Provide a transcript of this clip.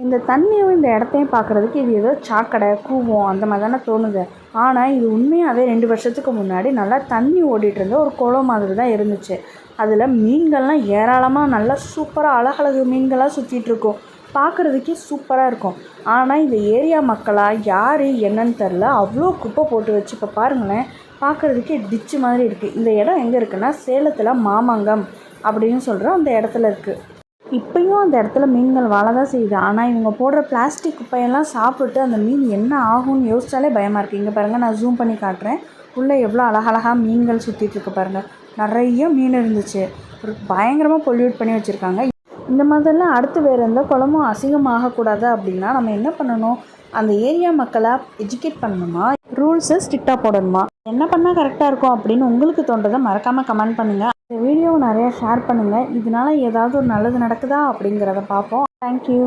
இந்த தண்ணியும் இந்த இடத்தையும் பார்க்குறதுக்கு இது ஏதோ சாக்கடை கூவம் அந்த மாதிரி தானே தோணுது. ஆனால் இது உண்மையாகவே 2 வருஷத்துக்கு முன்னாடி நல்லா தண்ணி ஓடிட்டு இருந்த ஒரு குளம் மாதிரி தான் இருந்துச்சு. அதில் மீன்கள்லாம் ஏராளமாக நல்லா சூப்பராக அழகழகு மீன்களாக சுற்றிட்டுருக்கும். பார்க்குறதுக்கே சூப்பராக இருக்கும். ஆனால் இந்த ஏரியா மக்களாக யார் என்னன்னு தெரில, அவ்வளோ குப்பை போட்டு வச்சு இப்போ பாருங்களேன், பார்க்குறதுக்கே டிச்சு மாதிரி இருக்குது. இந்த இடம் எங்கே இருக்குன்னா சேலத்தில் மாமங்கம் அப்படின்னு சொல்கிற அந்த இடத்துல இருக்குது. இப்பயும் அந்த இடத்துல மீன்கள் வாழ தான் செய்யுது. ஆனால் இவங்க போடுற பிளாஸ்டிக் குப்பையெல்லாம் சாப்பிட்டு அந்த மீன் என்ன ஆகும்னு யோசிச்சாலே பயமாக இருக்குது. இங்கே பாருங்கள், நான் ஜூம் பண்ணி காட்டுறேன். உள்ளே எவ்வளோ அழகழகாக மீன்கள் சுற்றிட்டுருக்கு பாருங்கள். நிறைய மீன் இருந்துச்சு. ஒரு பயங்கரமாக பொல்யூட் பண்ணி வச்சுருக்காங்க. இந்த மாதிரிலாம் அடுத்து வேறு எந்த குளமும் அசிங்கமாகக்கூடாது அப்படின்னா நம்ம என்ன பண்ணணும்? அந்த ஏரியா மக்களை எஜுகேட் பண்ணணுமா, ரூல்ஸை ஸ்ட்ரிக்டாக போடணுமா, என்ன பண்ணால் கரெக்டாக இருக்கும் அப்படின்னு உங்களுக்கு தோன்றதை மறக்காமல் கமெண்ட் பண்ணுங்கள். இந்த வீடியோவை நிறையா ஷேர் பண்ணுங்கள். இதனால் ஏதாவது ஒரு நல்லது நடக்குதா அப்படிங்கிறத பார்ப்போம். தேங்க்யூ.